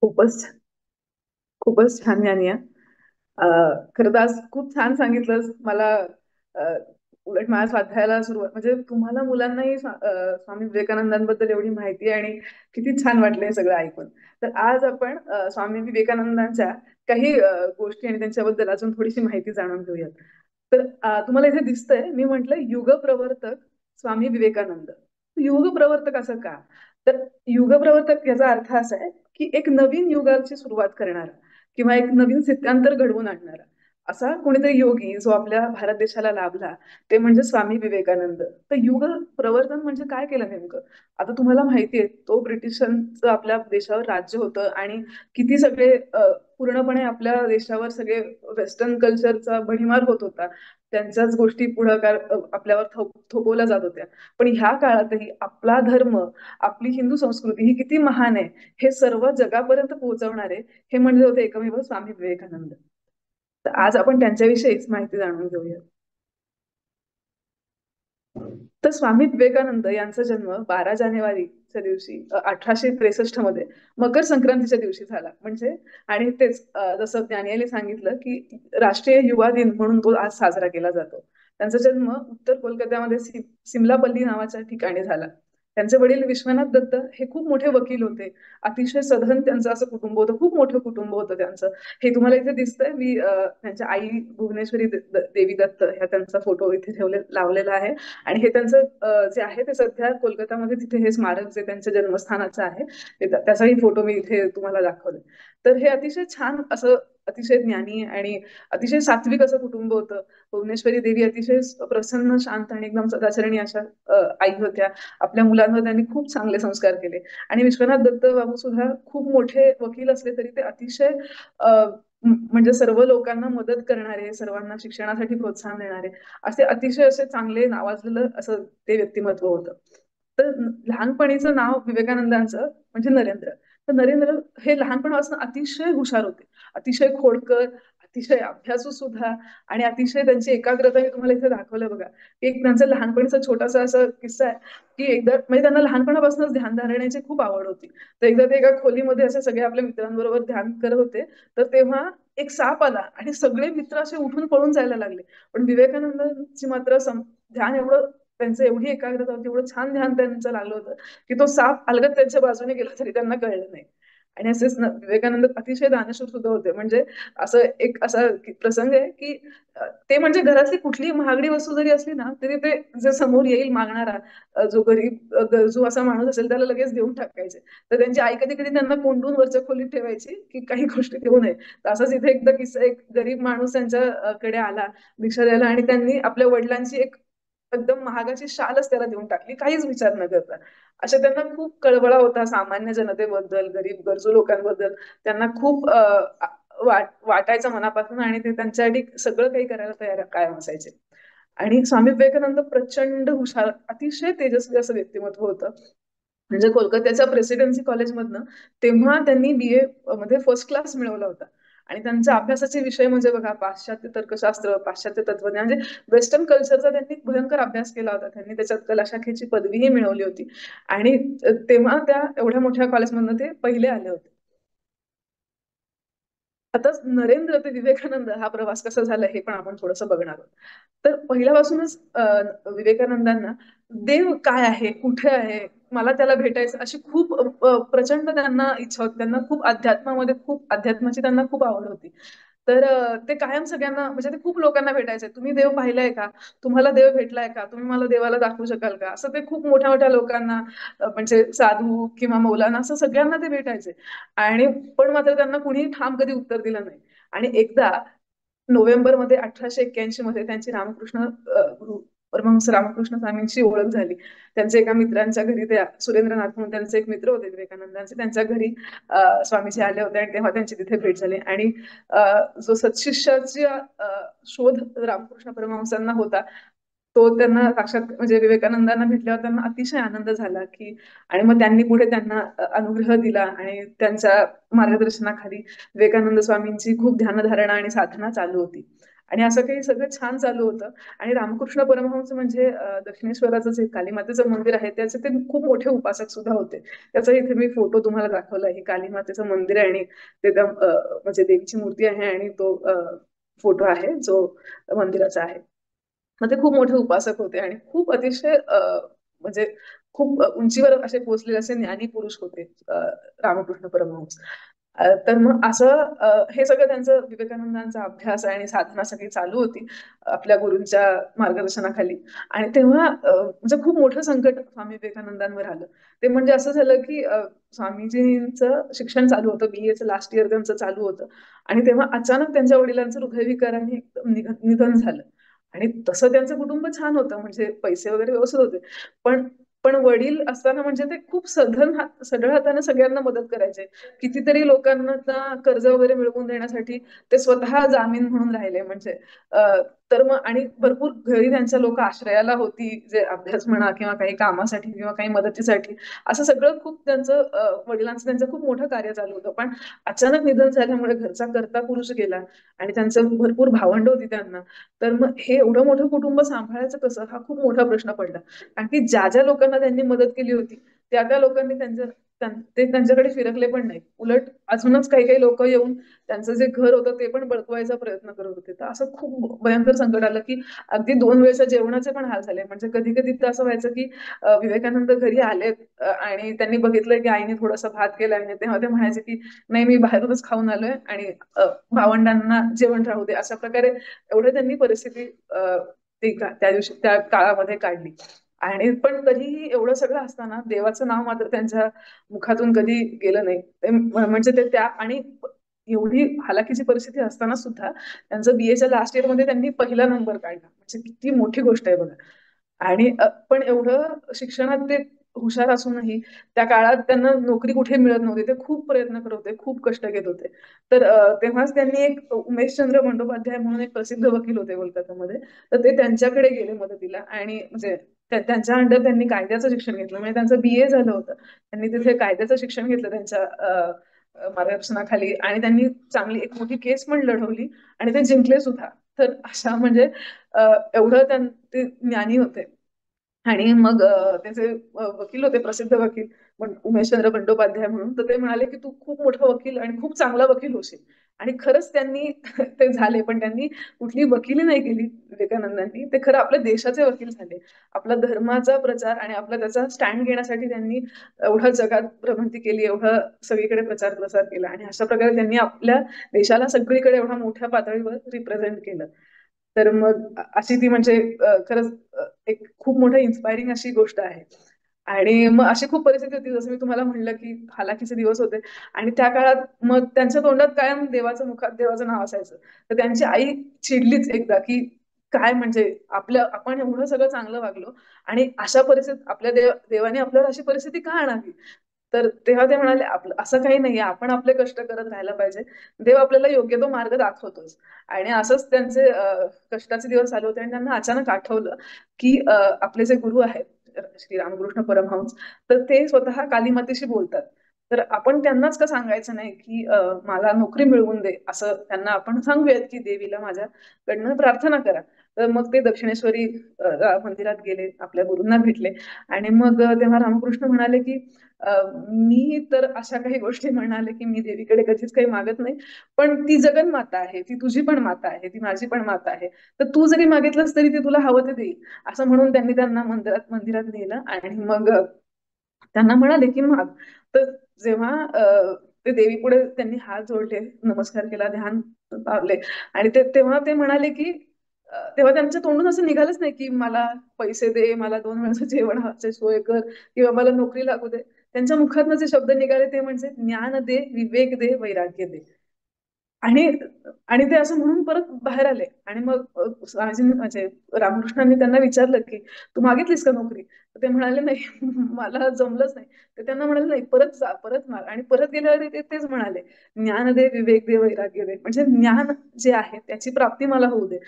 खूपच खूपच छान ज्ञानी आहे. खरं तर आज खूप छान सांगितलंस मला. अ, उलट माझ्या स्वाध्यायाला सुरुवात म्हणजे तुम्हाला मुलांनाही स्वामी विवेकानंदांबद्दल एवढी माहिती आहे आणि किती छान वाटलं हे सगळं ऐकून. तर आज आपण स्वामी विवेकानंदांच्या काही गोष्टी आणि त्यांच्याबद्दल अजून थोडीशी माहिती जाणून घेऊयात. तर तुम्हाला इथे दिसतंय मी म्हटलं युग प्रवर्तक स्वामी विवेकानंद. युग प्रवर्तक असं का? तर युग प्रवर्तक याचा अर्थ असा आहे की एक नवीन युगाची सुरुवात करणारा किंवा एक नवीन स्थित्यांतर घडवून आणणारा असा कोणीतरी योगी जो आपल्या भारत देशाला लाभला ते म्हणजे स्वामी विवेकानंद. तर युग प्रवर्तन म्हणजे काय केलं नेमकं? आता तुम्हाला माहिती आहे तो ब्रिटिशांचं आपल्या देशावर राज्य होतं आणि किती सगळे पूर्णपणे आपल्या देशावर सगळे वेस्टर्न कल्चरचा भडीमार होत होता. त्यांच्याच गोष्टी पुढाकार आपल्यावर थोपवल्या जात होत्या. पण ह्या काळातही आपला धर्म, आपली हिंदू संस्कृती ही किती महान आहे हे सर्व जगापर्यंत पोहोचवणारे हे म्हणजे होते एकमेव स्वामी विवेकानंद. तर आज आपण त्यांच्याविषयीच माहिती जाणून घेऊया. तर स्वामी विवेकानंद यांचा जन्म 12 जानेवारीच्या दिवशी 1863 मध्ये मकर संक्रांतीच्या दिवशी झाला. म्हणजे आणि तेच जसं ज्ञानियाने सांगितलं की राष्ट्रीय युवा दिन म्हणून तो आज साजरा केला जातो. त्यांचा जन्म उत्तर कोलकात्यामध्ये सिमलापल्ली नावाच्या ठिकाणी झाला. त्यांचे वडील विश्वनाथ दत्त हे खूप मोठे वकील होते. अतिशय सधन त्यांचं असं कुटुंब होतं, खूप मोठं कुटुंब होतं त्यांचं. हे तुम्हाला इथे दिसतंय. मी त्यांच्या आई भुवनेश्वरी देवी दत्त ह्या त्यांचा फोटो इथे लावलेला आहे. आणि हे त्यांचं जे आहे ते सध्या कोलकातामध्ये तिथे हे स्मारक जे त्यांच्या जन्मस्थानाचं आहे त्याचाही फोटो मी इथे तुम्हाला दाखवले. तर हे अतिशय छान असं अतिशय ज्ञानी आणि अतिशय सात्विक असं कुटुंब होतं. भुवनेश्वरी देवी अतिशय प्रसन्न शांत आणि एकदम सदाचरणी अशा आई होत्या. आपल्या मुलांवर त्यांनी खूप चांगले संस्कार केले. आणि विश्वनाथ दत्त बाबू सुद्धा खूप मोठे वकील असले तरी ते अतिशय म्हणजे सर्व लोकांना मदत करणारे, सर्वांना शिक्षणासाठी प्रोत्साहन देणारे असे अतिशय असे चांगले नावाजलेलं असं ते व्यक्तिमत्व होतं. तर लहानपणीचं नाव विवेकानंदांचं म्हणजे नरेंद्र. तर नरेंद्र हे लहानपणापासून अतिशय हुशार होते, अतिशय खोडकर, अतिशय अभ्यासू सुद्धा आणि अतिशय त्यांची एकाग्रता मी तुम्हाला इथे दाखवलं बघा. एक त्यांचा लहानपणीचा छोटासा असा किस्सा आहे की एकदा म्हणजे त्यांना लहानपणापासूनच ध्यान धारण्याची खूप आवड होती. तर एकदा ते एका खोलीमध्ये असे सगळे आपल्या मित्रांबरोबर ध्यान करत होते. तर तेव्हा एक साप आला आणि सगळे मित्र असे उठून पळून जायला लागले. पण विवेकानंदांची मात्र ध्यान एवढं त्यांचं एवढी एकाग्रता होती, एवढं छान ध्यान त्यांचं लागलं होतं की तो साप अलगद त्यांच्या बाजूने गेला तरी त्यांना कळलं नाही. आणि असेच विवेकानंद अतिशय दानशूर सुद्धा होते. म्हणजे असं एक असा प्रसंग आहे की ते म्हणजे घरातली कुठलीही महागडी वस्तू जरी असली ना तरी ते जे समोर येईल मागणारा जो गरीब गरजू असा माणूस असेल त्याला लगेच देऊन टाकायचे. तर त्यांची आई कधी कधी त्यांना कोंडून वरच्या खोलीत ठेवायची की काही गोष्टी देऊ नये. तर असंच इथे एकदा किस्सा एक गरीब माणूस त्यांच्या कडे आला भिक्षा द्यायला आणि त्यांनी आपल्या वडिलांची एक एकदम महागाची शालच त्याला देऊन टाकली काहीच विचार न करता. अशा त्यांना खूप कळवळा होता सामान्य जनतेबद्दल, गरीब गरजू लोकांबद्दल. त्यांना खूप वाटायचं मनापासून आणि ते त्यांच्यासाठी सगळं काही करायला तयार कायम असायचे. आणि स्वामी विवेकानंद प्रचंड हुशार, अतिशय तेजस्वी असं व्यक्तिमत्व होतं. म्हणजे कोलकात्याच्या प्रेसिडेन्सी कॉलेजमधनं तेव्हा त्यांनी BA मध्ये फर्स्ट क्लास मिळवला होता. आणि त्यांचा अभ्यासाचे विषय म्हणजे बघा पाश्चात्य तर्कशास्त्र, पाश्चात्य तत्वज्ञान म्हणजे वेस्टर्न कल्चरचा त्यांनी भयंकर अभ्यास केला होता. त्यांनी त्याच्यात कला शाखेची पदवीही मिळवली होती. आणि तेव्हा त्या एवढ्या मोठ्या कॉलेजमधनं ते पहिले आले होते. आता नरेंद्र ते विवेकानंद हा प्रवास कसा झाला हे पण आपण थोडंसं बघणार आहोत. तर पहिल्यापासूनच विवेकानंदांना देव काय आहे, कुठे आहे, मला त्याला भेटायचं अशी खूप प्रचंड त्यांना इच्छा होती. त्यांना खूप अध्यात्मामध्ये खूप अध्यात्माची त्यांना खूप आवड होती. तर ते कायम सगळ्यांना म्हणजे ते खूप लोकांना भेटायचे. तुम्ही देव पाहिलाय का? तुम्हाला देव भेटलाय का? तुम्ही मला देवाला दाखवू शकाल का? असं ते खूप मोठ्या-मोठ्या लोकांना म्हणजे साधू किंवा मौलाना असं सगळ्यांना ते भेटायचे. आणि पण मात्र त्यांना कुणीही ठाम कधी उत्तर दिलं नाही. आणि एकदा नोव्हेंबरमध्ये 1881 मध्ये त्यांची गुरु परमहंस रामकृष्ण स्वामींची ओळख झाली. त्यांच्या एका मित्रांच्या घरी ते सुरेंद्रनाथ म्हणून त्यांचे एक मित्र होते विवेकानंदांचे. त्यांच्या घरी स्वामीजी आले होते आणि तेव्हा त्यांची तिथे भेट झाली. आणि जो सत्शिष्याचा शोध रामकृष्ण परमहंसांना होता, तो त्यांना साक्षात म्हणजे विवेकानंदांना भेटल्यावर त्यांना अतिशय आनंद झाला की आणि मग त्यांनी पुढे त्यांना अनुग्रह दिला आणि त्यांच्या मार्गदर्शनाखाली विवेकानंद स्वामींची खूप ध्यानधारणा आणि साधना चालू होती. आणि असं काही सगळं छान चालू होतं. आणि रामकृष्ण परमहंस म्हणजे दक्षिणेश्वराचं जे कालीमातेचं मंदिर आहे त्याचे ते खूप मोठे उपासक सुद्धा होते. त्याचा इथे मी फोटो तुम्हाला दाखवला आहे. कालीमातेचं मंदिर आहे आणि ते म्हणजे देवीची मूर्ती आहे आणि तो फोटो आहे जो मंदिराचा आहे. मग ते खूप मोठे उपासक होते आणि खूप अतिशय म्हणजे खूप उंचीवर असे पोहोचलेले असे ज्ञानी पुरुष होते रामकृष्ण परमहंस. तर मग असं हे सगळं त्यांचं विवेकानंदांचा अभ्यास आणि साधना सगळी चालू होती आपल्या गुरूंच्या मार्गदर्शनाखाली. आणि तेव्हा म्हणजे खूप मोठं संकट स्वामी विवेकानंदांवर आलं. ते म्हणजे असं झालं की स्वामीजींचं शिक्षण चालू होतं, BA लास्ट इयर त्यांचं चालू होतं. आणि तेव्हा अचानक त्यांच्या वडिलांचं हृदयविकाराने एकदम निधन झालं. आणि तसं त्यांचं कुटुंब छान होतं, म्हणजे पैसे वगैरे व्यवस्थित होते. पण पण वडील असताना म्हणजे ते खूप सढळ हाताने सगळ्यांना मदत करायचे. कितीतरी लोकांना कर्ज वगैरे मिळवून देण्यासाठी ते स्वतः जामीन म्हणून राहिले. म्हणजे तर मग आणि भरपूर घरी त्यांच्या लोक आश्रयाला होती, जे अभ्यास म्हणा किंवा काही कामासाठी किंवा काही मदतीसाठी. असं सगळं खूप त्यांचं वडिलांचं त्यांचं खूप मोठं कार्य चालू होतं. पण अचानक निधन झाल्यामुळे घरचा कर्ता पुरुष गेला आणि त्यांचं भरपूर भावंड होती त्यांना. तर मग हे एवढं मोठं कुटुंब सांभाळायचं कसं, हा खूप मोठा प्रश्न पडला. कारण की ज्या ज्या लोकांना त्यांनी मदत केली होती त्या त्या लोकांनी ते त्यांच्याकडे फिरकले पण नाही. उलट अजूनच काही काही लोक येऊन त्यांचं जे घर होतं ते पण बळकवायचा प्रयत्न करत होते. तर असं खूप भयंकर संकट आलं की अगदी 2 वेळच्या जेवणाचे पण हाल झाले. म्हणजे कधी कधी तर असं व्हायचं की विवेकानंद घरी आलेत आणि त्यांनी बघितलं की आईने थोडासा भात केला आणि तेव्हा ते म्हणायचे की नाही, मी बाहेरूनच खाऊन आलोय आणि भावंडांना जेवण राहू दे. अशा प्रकारे एवढं त्यांनी परिस्थिती त्या दिवशी त्या काळामध्ये काढली. आणि पण तरीही एवढं सगळं असताना देवाचं नाव मात्र त्यांच्या मुखातून कधी गेलं नाही. म्हणजे ते त्या आणि एवढी हालाकीची परिस्थिती असताना सुद्धा त्यांचं BA लास्ट इयर मध्ये त्यांनी पहिला नंबर काढला. म्हणजे किती मोठी गोष्ट आहे बघा. आणि पण एवढं शिक्षणात ते हुशार असूनही त्या काळात त्यांना नोकरी कुठे मिळत नव्हती. ते खूप प्रयत्न करत होते, खूप कष्ट घेत होते. तर तेव्हाच त्यांनी एक उमेशचंद्र बंडोपाध्याय म्हणून एक प्रसिद्ध वकील होते कोलकातामध्ये. तर ते त्यांच्याकडे गेले मदतीला आणि म्हणजे त्यांच्या अंडर त्यांनी कायद्याचं शिक्षण घेतलं. म्हणजे त्यांचं BA झालं होतं. त्यांनी तिथे कायद्याचं शिक्षण घेतलं त्यांच्या मार्गदर्शनाखाली आणि त्यांनी चांगली एक मोठी केस पण लढवली आणि ते जिंकले सुद्धा. तर अशा म्हणजे एवढं ते ज्ञानी होते. आणि मग त्याचे वकील होते, प्रसिद्ध वकील उमेशचंद्र बंडोपाध्याय म्हणून. तर ते म्हणाले की तू खूप मोठा वकील आणि खूप चांगला वकील होशील. आणि खरंच त्यांनी ते झाले. पण त्यांनी कुठली वकिली नाही केली विवेकानंदांनी. ते खरं आपल्या देशाचे वकील झाले. आपला धर्माचा प्रचार आणि आपला त्याचा स्टँड घेण्यासाठी त्यांनी एवढं जगात भ्रमंती केली, एवढं सगळीकडे प्रचार प्रसार केला आणि अशा प्रकारे त्यांनी आपल्या देशाला सगळीकडे एवढ्या मोठ्या पातळीवर रिप्रेझेंट केलं. तर मग अशी ती म्हणजे खरंच एक खूप मोठं इन्स्पायरिंग अशी गोष्ट आहे. आणि मग अशी खूप परिस्थिती होती, जसं मी तुम्हाला म्हणलं की हालाकीचे दिवस होते. आणि त्या काळात मग त्यांच्या तोंडात कायम देवाचं मुखात देवाचं नाव असायचं. तर त्यांची आई चिडलीच एकदा की काय म्हणजे आपण एवढं सगळं चांगलं वागलो आणि अशा परिस्थितीत आपल्या देवाने आपल्याला अशी परिस्थिती का आणावी. तर तेव्हा ते म्हणाले आपलं असं काही नाहीये, आपण आपले कष्ट करत राहायला पाहिजे. देव आपल्याला योग्य तो मार्ग दाखवतोच. आणि असंच त्यांचे कष्टाचे दिवस चालू होते आणि त्यांना अचानक आठवलं की आपले जे गुरु आहेत श्री रामकृष्ण परमहंस, तर ते स्वतः कालीमातेशी बोलतात. तर आपण त्यांनाच का सांगायचं नाही की मला नोकरी मिळवून दे, असं त्यांना आपण सांगूयात की देवीला माझ्याकडनं प्रार्थना करा. तर मग ते दक्षिणेश्वरी मंदिरात गेले, आपल्या गुरूंना भेटले. आणि मग तेव्हा रामकृष्ण म्हणाले की मी तर अशा काही गोष्टी म्हणाले की मी देवीकडे कधीच काही मागत नाही. पण ती जगन माता आहे, ती तुझी पण माता आहे, ती माझी पण माता आहे. तर तू जरी मागितलंस तरी ती तुला हवं ते देईल. असं म्हणून त्यांनी त्यांना मंदिरात मंदिरात नेलं आणि मग त्यांना म्हणाले की माग. तर जेव्हा ते देवीपुढे त्यांनी हात जोडले, नमस्कार केला, ध्यान लावले आणि तेव्हा ते म्हणाले की तेव्हा त्यांच्या तोंडून असं निघालंच नाही की मला पैसे दे, मला 2 वेळचं जेवणाची सोय कर किंवा मला नोकरी लागू दे. त्यांच्या मुखातनं जे शब्द निघाले ते म्हणजे ज्ञान दे, विवेक दे, वैराग्य दे. आणि आणि ते असं म्हणून परत बाहेर आले. आणि मग स्वामीजींनी म्हणजे रामकृष्णांनी त्यांना विचारलं की तू मागितलीस का नोकरी. तर ते म्हणाले नाही, मला जमलंच नाही. तर त्यांना म्हणाले नाही, परत जा, परत माग. आणि परत गेल्यावर ते तेच म्हणाले, ज्ञान दे, विवेक दे, वैराग्य दे. म्हणजे ज्ञान जे आहे त्याची प्राप्ती मला होऊ दे.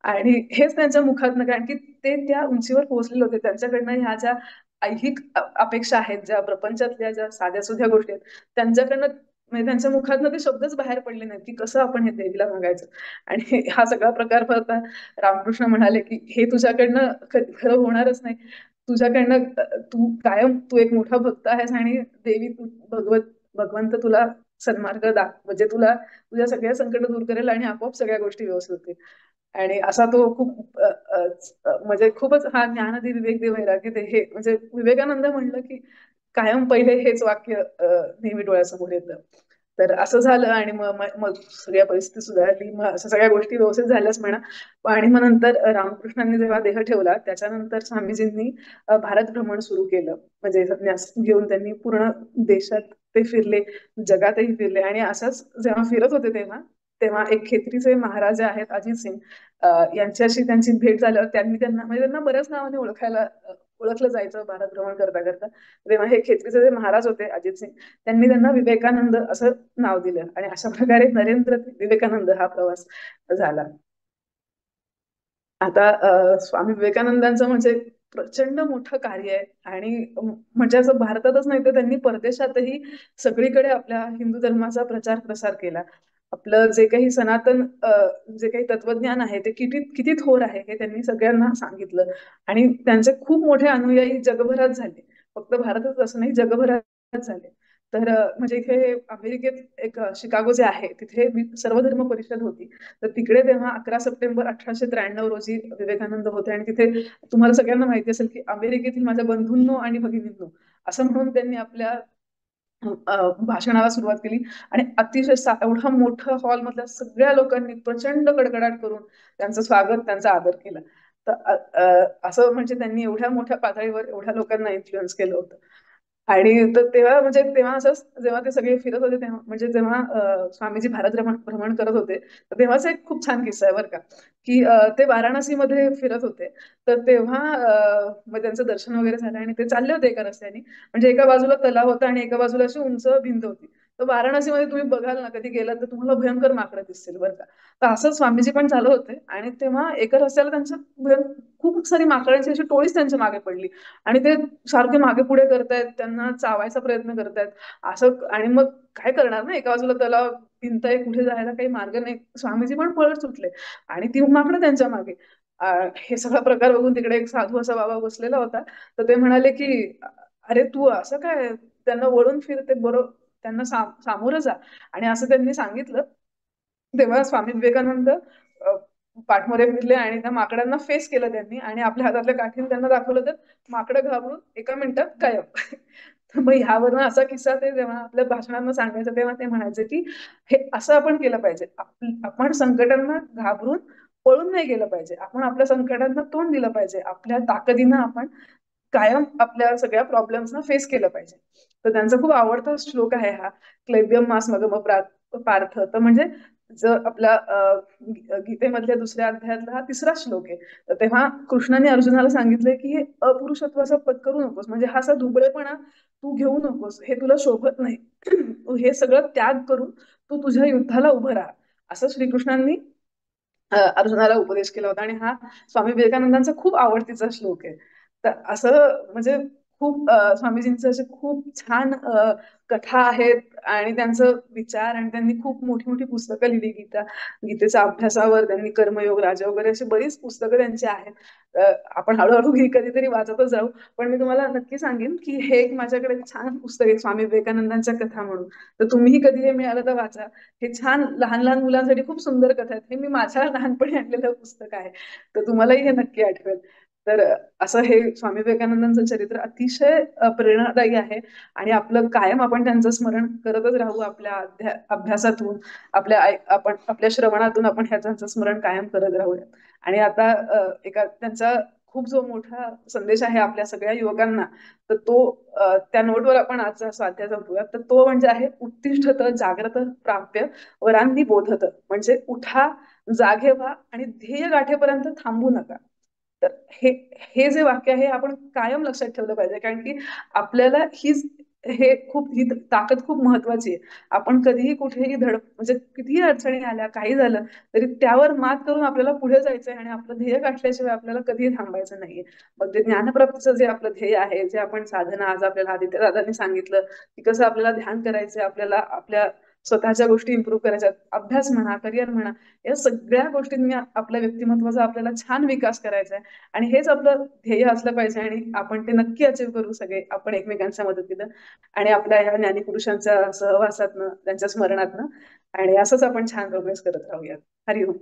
आणि हेच त्यांच्या मुखातनं, कारण की ते त्या उंचीवर पोहोचलेले होते. त्यांच्याकडनं ह्या ज्या ऐहिक अपेक्षा आहेत, ज्या प्रपंचातल्या ज्या साध्या सुध्या गोष्टी आहेत त्यांच्याकडनं म्हणजे त्यांच्या मुखातनं ते शब्दच बाहेर पडले नाहीत की कसं आपण हे देवीला मागायचं. आणि हा सगळा प्रकार होता. रामकृष्ण म्हणाले की हे तुझ्याकडनं खरं होणारच नाही. तुझ्याकडनं तू एक मोठा भक्त आहेस आणि देवी तू भगवंत तुला सन्मार्ग म्हणजे तुला तुझ्या सगळ्या संकट दूर करेल आणि आपोआप सगळ्या गोष्टी व्यवस्थित होतील. आणि असा तो खूप म्हणजे खूपच हा ज्ञानदे विवेक दे वैराग्य दे हे म्हणजे विवेकानंद म्हणलं की कायम पहिले हेच वाक्य नेहमी डोळ्यासमोर येतं. तर असं झालं आणि मग मग मग सगळ्या परिस्थिती सुधारली, मग अशा सगळ्या गोष्टी व्यवस्थित झाल्याच म्हणा. आणि मग नंतर रामकृष्णांनी जेव्हा देह ठेवला त्याच्यानंतर स्वामीजींनी भारत भ्रमण सुरू केलं. म्हणजे संन्यास घेऊन त्यांनी पूर्ण देशात ते फिरले, जगातही फिरले. आणि असंच जेव्हा फिरत होते तेव्हा तेव्हा एक खेत्रीचे महाराजा आहेत अजित सिंग, यांच्याशी त्यांची भेट झाल्यावर त्यांनी त्यांना म्हणजे त्यांना बऱ्याच नावाने ओळखलं जायचं भारत भ्रमण करता करता. तेव्हा हे खेत्रीचे जे महाराज होते अजित सिंग, त्यांनी त्यांना विवेकानंद असं नाव दिलं आणि अशा प्रकारे नरेंद्र ते विवेकानंद हा प्रवास झाला. आता स्वामी विवेकानंदांचं म्हणजे प्रचंड मोठं कार्य आहे. आणि म्हणजे असं भारतातच नाही तर त्यांनी परदेशातही सगळीकडे आपल्या हिंदू धर्माचा प्रचार प्रसार केला. आपलं जे काही सनातन जे काही तत्वज्ञान आहे ते किती किती थोर आहे हे त्यांनी सगळ्यांना सांगितलं. आणि त्यांचे खूप मोठे अनुयायी जगभरात झाले. फक्त भारतच असं नाही, जगभरात झाले. तर म्हणजे इथे अमेरिकेत एक शिकागो जे आहे तिथे सर्वधर्म परिषद होती. तर तिकडे तेव्हा 11 सप्टेंबर 1893 रोजी विवेकानंद होते. आणि तिथे तुम्हाला सगळ्यांना माहिती असेल की अमेरिकेतील माझ्या बंधूंनो आणि भगिनींनो असं म्हणून त्यांनी आपल्या भाषणाला सुरुवात केली. आणि अतिशय एवढा मोठा हॉल मधल्या सगळ्या लोकांनी प्रचंड कडकडाट करून त्यांचं स्वागत, त्यांचा आदर केला. तर असं म्हणजे त्यांनी एवढ्या मोठ्या पातळीवर एवढ्या लोकांना इन्फ्लुएन्स केलं होतं. आणि तर तेव्हा म्हणजे तेव्हा असंच जेव्हा ते सगळे फिरत होते तेव्हा म्हणजे जेव्हा स्वामीजी भारत भ्रमण करत होते तर तेव्हाच एक खूप छान किस्सा आहे बरं का. की ते वाराणसीमध्ये फिरत होते. तर तेव्हा मग त्यांचं दर्शन वगैरे झालं आणि ते चालले होते एका रस्त्याने. म्हणजे एका बाजूला तलाव होता आणि एका बाजूला अशी उंच भिंत होती. तर वाराणसीमध्ये तुम्ही बघाल ना कधी गेलात तर तुम्हाला भयंकर माकडं दिसतील बरं का. तर असं स्वामीजी पण चालू होते आणि तेव्हा एका रस्त्याला त्यांचं खूप सारी माकडांची अशी टोळीच त्यांच्या मागे पडली. आणि ते सारखे मागे पुढे करतायत, त्यांना चावायचा प्रयत्न करतायत. असं आणि मग काय करणार ना, एका बाजूला तलाव, भिंत आहे, कुठे जायला काही मार्ग नाही. स्वामीजी पण पळत सुटले आणि ती माकडं त्यांच्या मागे. हे सगळा प्रकार बघून तिकडे एक साधू असा बाबा बसलेला होता. तर ते म्हणाले की अरे तू असं काय त्यांना वळून फिरते बरोबर, त्यांना सामोरं जा. आणि असं त्यांनी सांगितलं. तेव्हा स्वामी विवेकानंद पाठमोरे फिरले आणि त्या माकडांना फेस केलं त्यांनी आणि आपल्या हातातल्या काठीने त्यांना दाखवलं तर माकडं घाबरून एका मिनिटात गायब. तर मग ह्यावरनं असा किस्सा ते जेव्हा आपल्या भाषणांना सांगायचं तेव्हा ते म्हणायचे की हे असं आपण केलं पाहिजे. आपण संकटांना घाबरून पळून नाही गेलं पाहिजे. आपण आपल्या संकटांना तोंड दिलं पाहिजे. आपल्या ताकदीनं आपण कायम आपल्या सगळ्या प्रॉब्लेम्सना फेस केलं पाहिजे. तर त्यांचा खूप आवडता श्लोक आहे हा, क्लैब्यम मास मगम पार्थ. तर म्हणजे जर आपल्या गीतेमधल्या दुसऱ्या अध्यायातला हा तिसरा श्लोक आहे. तर तेव्हा कृष्णाने अर्जुनाला सांगितलंय की हे अपरुषत्वाचा पत्करू नकोस, म्हणजे हा असा दुबळेपणा तू घेऊ नकोस, हे तुला शोभत नाही. तू हे सगळं त्याग करून तू तुझ्या युद्धाला उभं राहा, असं श्रीकृष्णांनी अर्जुनाला उपदेश केला होता. आणि हा स्वामी विवेकानंदांचा खूप आवडतीचा श्लोक आहे. तर असं म्हणजे खूप स्वामीजींचे असे खूप छान कथा आहेत आणि त्यांचं विचार, आणि त्यांनी खूप मोठी मोठी पुस्तकं लिहिली. गीतेच्या अभ्यासावर त्यांनी कर्मयोग, राजयोग वगैरे अशी बरीच पुस्तकं त्यांची आहेत. आपण हळूहळू ही कधीतरी वाचतच जाऊ. पण मी तुम्हाला नक्की सांगेन की हे एक माझ्याकडे छान पुस्तक आहे स्वामी विवेकानंदांच्या कथा म्हणून. तर तुम्हीही कधी हे मिळालं तर वाचा. हे छान लहान लहान मुलांसाठी खूप सुंदर कथा आहेत. हे मी माझ्या लहानपणी आणलेलं पुस्तक आहे. तर तुम्हालाही हे नक्की आठवेल. तर असं हे स्वामी विवेकानंदांचं चरित्र अतिशय प्रेरणादायी आहे. आणि आपलं कायम आपण त्यांचं स्मरण करतच राहू. आपल्या अभ्यासातून, आपण आपल्या श्रवणातून आपण त्यांचं स्मरण कायम करत राहूया. आणि आता एका त्यांचा खूप जो मोठा संदेश आहे आपल्या सगळ्या युवकांना, तर तो त्या नोटवर आपण आजचा स्वाध्याय संपवूया. तर तो म्हणजे आहे, उत्तिष्ठत जाग्रत प्राप्य वरांनी बोधत. म्हणजे उठा, जागे व्हा आणि ध्येय गाठेपर्यंत थांबू नका. तर हे हे जे वाक्य आहे आपण कायम लक्षात ठेवलं पाहिजे. कारण की आपल्याला ही हे खूप ही ताकद खूप महत्वाची आहे. आपण कधीही कुठेही म्हणजे कितीही अडचणी आल्या, काही झालं, तरी त्यावर मात करून आपल्याला पुढे जायचंय आणि आपलं ध्येय गाठल्याशिवाय आपल्याला कधीही थांबायचं नाहीये. मग ते ज्ञानप्राप्तीचं जे आपलं ध्येय आहे, जे आपण साधना आज आपल्याला आदित्य दादांनी सांगितलं, की कसं आपल्याला ध्यान करायचंय, आपल्याला आपल्या स्वतःच्या गोष्टी इम्प्रूव्ह करायच्यात. अभ्यास म्हणा, करिअर म्हणा, या सगळ्या गोष्टींनी आपल्या व्यक्तिमत्वाचा आपल्याला छान विकास करायचा आहे. आणि हेच आपलं ध्येय असलं पाहिजे आणि आपण ते नक्की अचीव्ह करू सगळे आपण एकमेकांच्या मदतीनं आणि आपल्या ह्या ज्ञानीपुरुषांच्या सहवासातनं, त्यांच्या स्मरणातनं आणि असंच आपण छान प्रोग्रेस करत राहूयात. हरिओम.